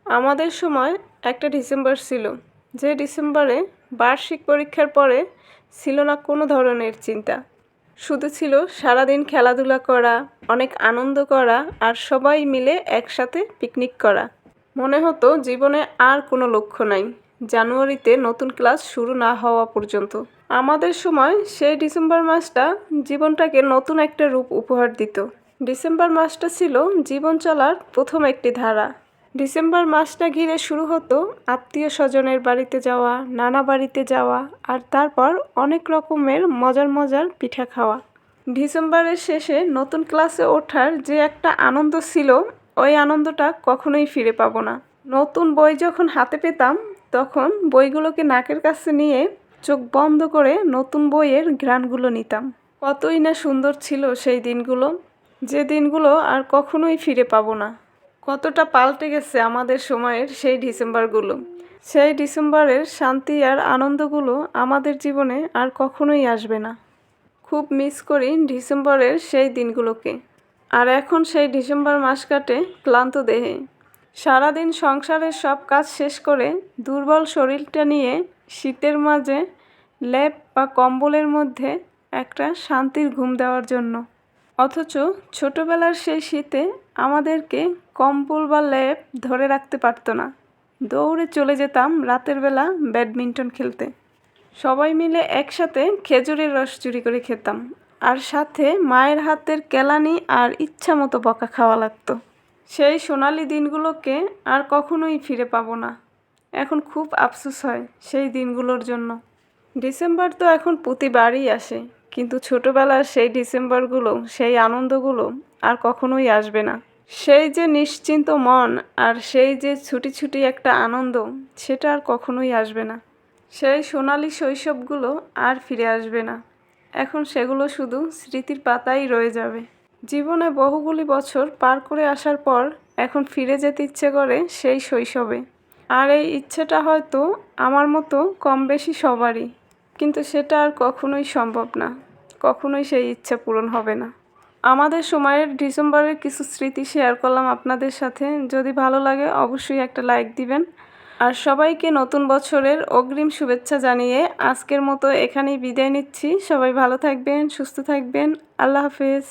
আমাদের সময় একটা ডিসেম্বর ছিল, যে ডিসেম্বরে বার্ষিক পরীক্ষার পরে ছিল না কোনো ধরনের চিন্তা। শুধু ছিল সারাদিন খেলাধুলা করা, অনেক আনন্দ করা আর সবাই মিলে একসাথে পিকনিক করা। মনে হতো জীবনে আর কোনো লক্ষ্য নাই, জানুয়ারিতে নতুন ক্লাস শুরু না হওয়া পর্যন্ত। আমাদের সময় সেই ডিসেম্বর মাসটা জীবনটাকে নতুন একটা রূপ উপহার দিত। ডিসেম্বর মাসটা ছিল জীবন চলার প্রথম একটি ধারা। ডিসেম্বর মাসটা ঘিরে শুরু হতো আত্মীয় স্বজনের বাড়িতে যাওয়া, নানা বাড়িতে যাওয়া আর তারপর অনেক রকমের মজার পিঠা খাওয়া। ডিসেম্বরের শেষে নতুন ক্লাসে ওঠার যে একটা আনন্দ ছিল, ওই আনন্দটা কখনোই ফিরে পাবো না। নতুন বই যখন হাতে পেতাম তখন বইগুলোকে নাকের কাছে নিয়ে চোখ বন্ধ করে নতুন বইয়ের ঘ্রাণগুলো নিতাম। কতই না সুন্দর ছিল সেই দিনগুলো, যে দিনগুলো আর কখনোই ফিরে পাবো না। কতটা পাল্টে গেছে আমাদের সময়ের সেই ডিসেম্বরগুলো। সেই ডিসেম্বরের শান্তি আর আনন্দগুলো আমাদের জীবনে আর কখনোই আসবে না। খুব মিস করি ডিসেম্বরের সেই দিনগুলোকে। আর এখন সেই ডিসেম্বর মাস কাটে ক্লান্ত দেহে। সারাদিন সংসারের সব কাজ শেষ করে দুর্বল শরীরটা নিয়ে শীতের মাঝে লেপ বা কম্বলের মধ্যে একটা শান্তির ঘুম দেওয়ার জন্য। অথচ ছোটবেলার সেই শীতে আমাদেরকে কম্বল বা লেপ ধরে রাখতে পারতো না। দৌড়ে চলে যেতাম রাতের বেলা ব্যাডমিন্টন খেলতে। সবাই মিলে একসাথে খেজুরের রস চুরি করে খেতাম, আর সাথে মায়ের হাতের কেলানি আর ইচ্ছা মতো বকা খাওয়া লাগতো। সেই সোনালি দিনগুলোকে আর কখনোই ফিরে পাবো না। এখন খুব আফসোস হয় সেই দিনগুলোর জন্য। ডিসেম্বর তো এখন প্রতিবারই আসে, কিন্তু ছোটবেলার সেই ডিসেম্বরগুলো, সেই আনন্দগুলো আর কখনোই আসবে না। সেই যে নিশ্চিন্ত মন আর সেই যে ছুটি একটা আনন্দ, সেটা আর কখনোই আসবে না। সেই সোনালি শৈশবগুলো আর ফিরে আসবে না। এখন সেগুলো শুধু স্মৃতির পাতাই রয়ে যাবে। জীবনে বহুগুলি বছর পার করে আসার পর এখন ফিরে যেতে ইচ্ছে করে সেই শৈশবে। আর এই ইচ্ছেটা হয়তো আমার মতো কম বেশি সবারই, কিন্তু সেটা আর কখনোই সম্ভব না। কখনোই সেই ইচ্ছা পূরণ হবে না। আমাদের সময়ের ডিসেম্বরের কিছু স্মৃতি শেয়ার করলাম আপনাদের সাথে। যদি ভালো লাগে অবশ্যই একটা লাইক দিবেন। আর সবাইকে নতুন বছরের অগ্রিম শুভেচ্ছা জানিয়ে আজকের মতো এখানেই বিদায় নিচ্ছি। সবাই ভালো থাকবেন, সুস্থ থাকবেন। আল্লাহ হাফেজ।